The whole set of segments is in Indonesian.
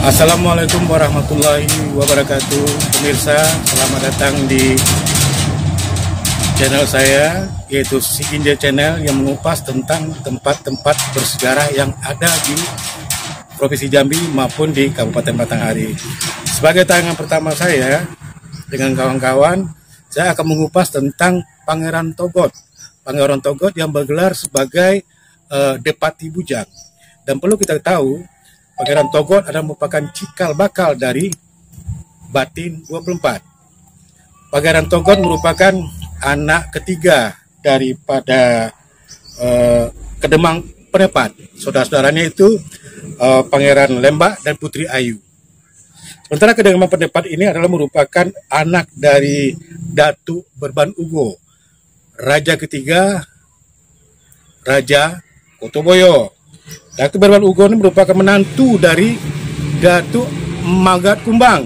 Assalamualaikum warahmatullahi wabarakatuh. Pemirsa, selamat datang di channel saya, yaitu Si India Channel, yang mengupas tentang tempat-tempat bersejarah yang ada di Provinsi Jambi maupun di Kabupaten Batanghari. Sebagai tayangan pertama saya dengan kawan-kawan, saya akan mengupas tentang Pangeran Togot. Pangeran Togot yang bergelar sebagai Depati Bujang. Dan perlu kita tahu, Pangeran Togot adalah merupakan cikal bakal dari Batin 24. Pangeran Togot merupakan anak ketiga daripada Kedemang Penepat. Saudara-saudaranya itu Pangeran Lembak dan Putri Ayu. Sementara Kedemang Penepat ini adalah merupakan anak dari Datu Berban Ugo, raja ketiga Raja Kotoboyo. Datu Berban Ugo ini merupakan menantu dari Datu Magat Kumbang,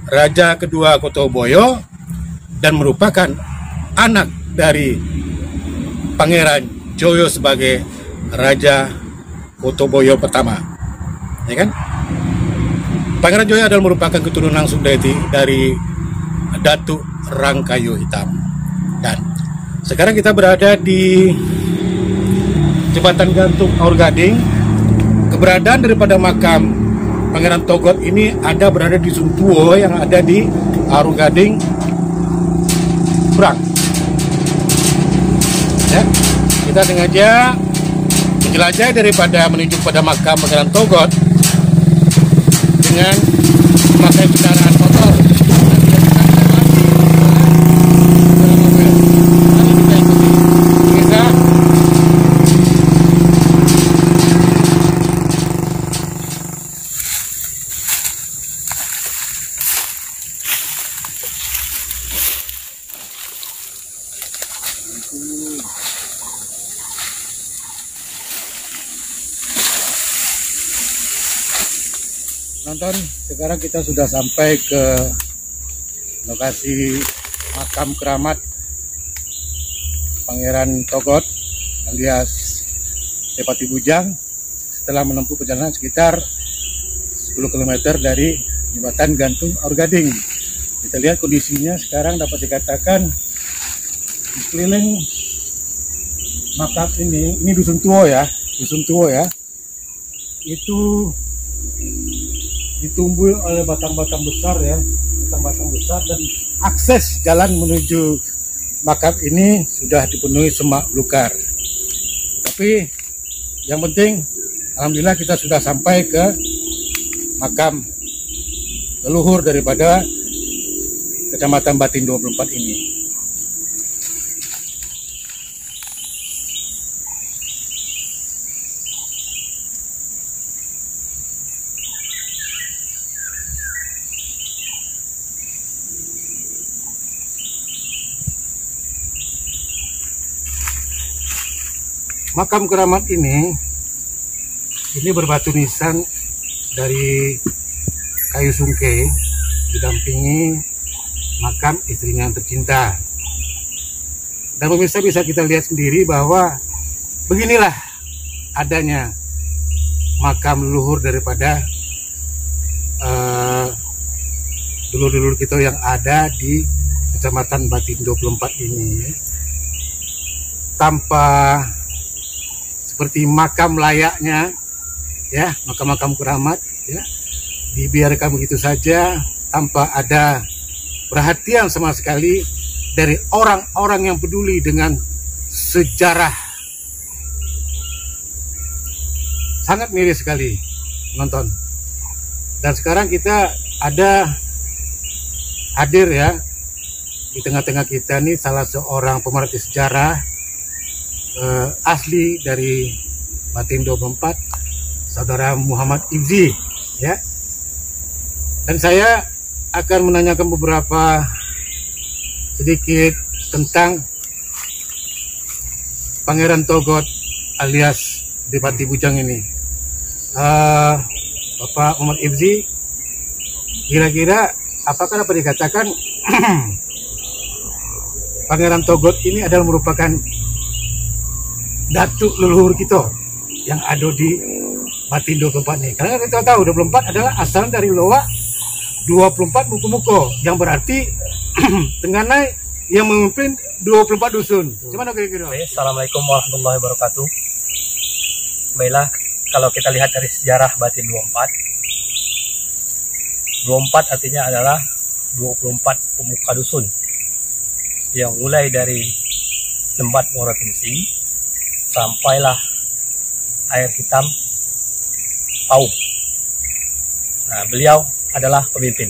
raja kedua Kotoboyo, dan merupakan anak dari Pangeran Joyo sebagai Raja Kotoboyo pertama. Ya kan? Pangeran Joyo adalah merupakan keturunan langsung dari Datu Rangkayo Hitam. Dan sekarang kita berada di Jembatan Gantung Aur Gading. Keberadaan daripada makam Pangeran Togot ini berada di Suntuo yang ada di Aur Gading, Brang. Ya, kita sengaja menjelajah daripada menuju pada makam Pangeran Togot dengan memakai kendaraan motor. Nonton, sekarang kita sudah sampai ke lokasi makam keramat Pangeran Togot alias Depati Bujang setelah menempuh perjalanan sekitar 10 km dari Jembatan Gantung Aur Gading. Kita lihat kondisinya sekarang dapat dikatakan di sekeliling makam ini Dusun Tuo ya, itu ditumbuhi oleh batang-batang besar ya, batang-batang besar, dan akses jalan menuju makam ini sudah dipenuhi semak belukar. Tapi yang penting, alhamdulillah kita sudah sampai ke makam leluhur daripada Kecamatan Batin 24 ini. Makam keramat ini berbatu nisan dari kayu sungke, didampingi makam istrinya yang tercinta. Dan pemirsa bisa kita lihat sendiri bahwa beginilah adanya makam leluhur daripada dulur-dulur kita yang ada di Kecamatan Batin 24 ini. Tanpa seperti makam layaknya ya, makam-makam keramat ya, dibiarkan begitu saja tanpa ada perhatian sama sekali dari orang-orang yang peduli dengan sejarah. Sangat miris sekali nonton. Dan sekarang kita hadir ya di tengah-tengah kita nih salah seorang pemerhati sejarah asli dari Batin 24, Saudara Muhammad Ibzi ya. Dan saya akan menanyakan beberapa sedikit tentang Pangeran Togot alias Depati Bujang ini. Bapak Muhammad Ibzi, kira-kira apakah dapat dikatakan Pangeran Togot ini adalah merupakan datuk leluhur kita yang ada di Batin 24 nih. Karena kita tahu 24 adalah asal dari loa 24 muko-muko, yang berarti Tenganai yang memimpin 24 dusun. Gimana kira-kira? Assalamualaikum warahmatullahi wabarakatuh. Baiklah, kalau kita lihat dari sejarah Batin 24 artinya adalah 24 pemuka dusun yang mulai dari tempat muara fungsi sampailah air hitam Pau. Nah, beliau adalah pemimpin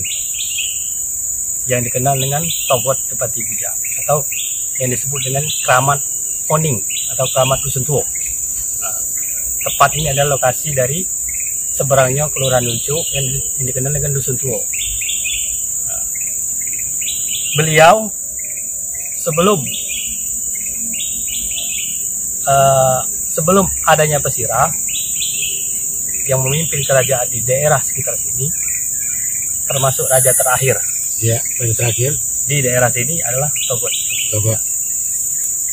yang dikenal dengan Togot Kepati Bujang atau yang disebut dengan Keramat Oning atau Keramat Dusun Tuo. Nah, tepat ini adalah lokasi dari seberangnya Kelurahan Nuncu yang dikenal dengan Dusun Tuo. Nah, beliau sebelum adanya Pesira yang memimpin kerajaan di daerah sekitar sini, termasuk raja terakhir. Ya, raja terakhir di daerah sini adalah Togot. Togot.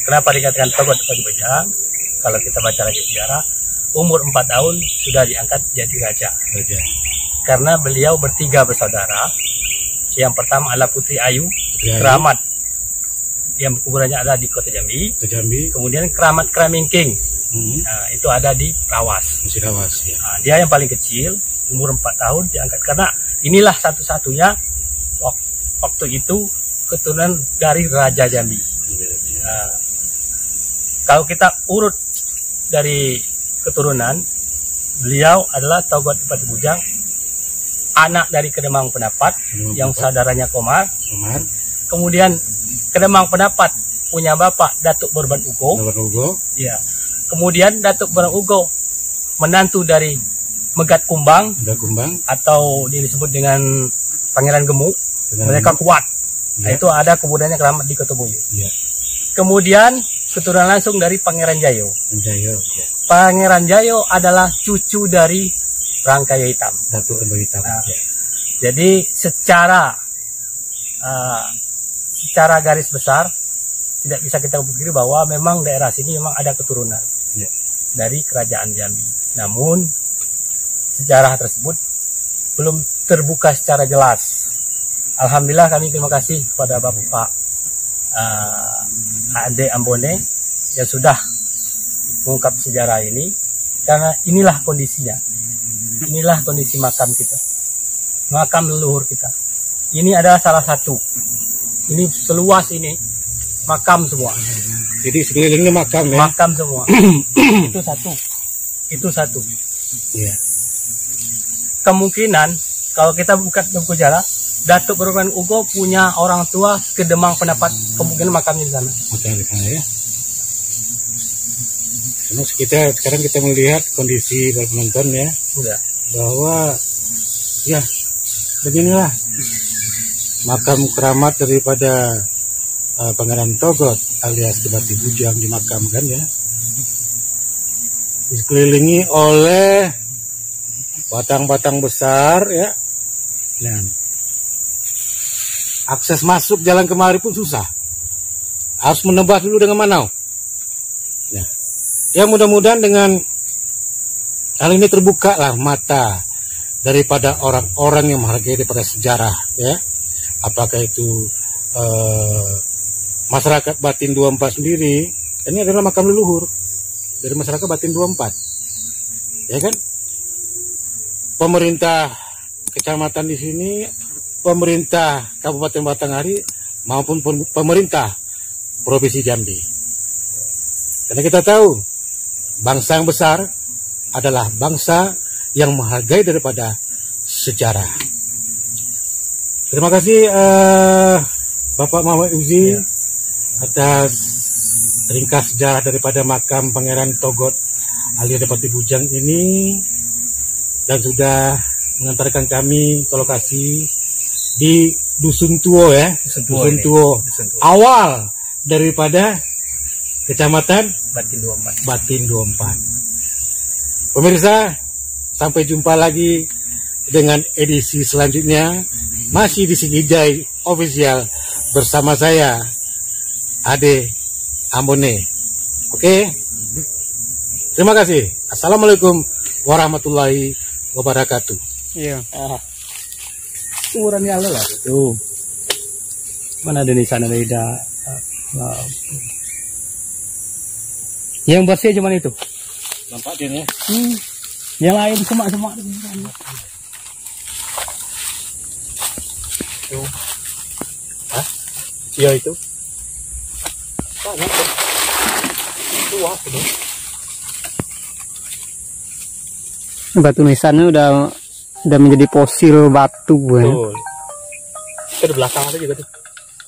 Kenapa dikatakan Togot Kepati Bujang? Kalau kita baca lagi sejarah, umur 4 tahun sudah diangkat jadi raja. Karena beliau bertiga bersaudara. Yang pertama adalah Putri Ayu, Keramat, yang kuburannya ada di Kota Jambi. Kemudian Keramat Kramingking, nah, itu ada di Lawas. Ya. Nah, dia yang paling kecil, umur 4 tahun diangkat karena inilah satu-satunya waktu itu keturunan dari Raja Jambi. Nah, kalau kita urut dari keturunan, beliau adalah Togot Kepati Bujang, anak dari Kedemang Pendapat yang saudaranya Komar. Kemudian Kedemang Pendapat punya bapak Datuk Berban Ugo. Ya. Kemudian Datuk Berban Ugo menantu dari Megat Kumbang atau disebut dengan Pangeran Gemuk. Mereka kuat. Nah, itu ada kebudayannya Keramat di Kotoboyo. Ya. Kemudian keturunan langsung dari Pangeran Jayo. Ya. Pangeran Jayo adalah cucu dari Rangkayo Hitam. Datuk Rangkayo Hitam. Nah, ya. Jadi secara garis besar tidak bisa kita pikir bahwa memang daerah sini memang ada keturunan dari kerajaan Jambi. Namun sejarah tersebut belum terbuka secara jelas. Alhamdulillah kami terima kasih kepada Bapak Ade Ambone yang sudah mengungkap sejarah ini, karena inilah kondisinya. Inilah kondisi makam kita, makam leluhur kita. Ini adalah salah satu. Ini seluas ini makam semua. Jadi sekelilingnya makam ya? Makam semua. Itu satu. Iya. Kemungkinan kalau kita buka buku sejarah, Datuk Berban Ugo punya orang tua Kedemang Pendapat, kemungkinan makamnya di sana. Makamnya di sana ya. Sekarang kita melihat kondisi para penonton ya. Udah. Bahwa ya beginilah makam keramat daripada Pangeran Togot alias Kepati Bujang dimakamkan ya. Dikelilingi oleh batang-batang besar ya. Dan akses masuk jalan kemari pun susah. Harus menebas dulu dengan manau. Ya mudah-mudahan dengan hal ini terbuka lah mata daripada orang-orang yang menghargai daripada sejarah ya. Apakah itu masyarakat Batin 24 sendiri, ini adalah makam leluhur dari masyarakat Batin 24. Ya kan? Pemerintah kecamatan di sini, pemerintah Kabupaten Batanghari maupun pemerintah Provinsi Jambi. Karena kita tahu bangsa yang besar adalah bangsa yang menghargai daripada sejarah. Terima kasih Bapak Muhammad Uzi atas ringkas sejarah daripada makam Pangeran Togot alias Kepati Bujang ini, dan sudah mengantarkan kami ke lokasi di Dusun Tuo ya. Dusun Tuo. Awal daripada Kecamatan Batin 24. Pemirsa, sampai jumpa lagi dengan edisi selanjutnya masih di Singijai Official bersama saya Ade Ambone. Oke. Terima kasih. Assalamualaikum warahmatullahi wabarakatuh. Iya. Ukurannya lah tuh. Mana ada di sana ada. Yang bersih cuma itu. Nampak dia nih. Yang lain semak-semak. Tuh. Hah? Iya itu. Batu nisannya udah menjadi fosil batu ya. Betul. Itu di belakang itu juga tuh.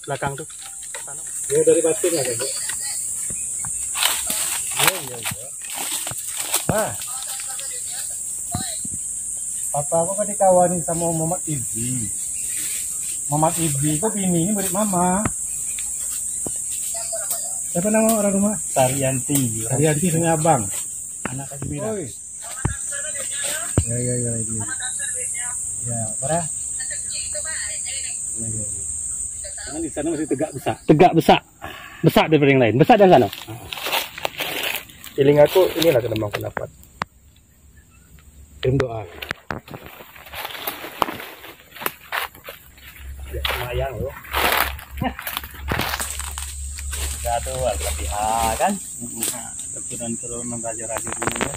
Belakang tuh. Ya dari batunya kan. Iya. Nah. Papa aku kan dikawanin sama Muhammad Ibni. Muhammad Ibni itu bini ini murid mama. Siapa nama orang rumah? Saryanti. Saryanti sama abang. Anak Haji Mira. Ya ini. Ya, parah. Ya. Jangan di sana masih tegak besar. Tegak besar. Besar daripada yang lain. Besar dari sana. Feeling aku inilah kenapa aku dapat. Kirim doa. Ya, lumayan loh. Udah tuh latihan kan. Keturunan raja-raja dulu ya.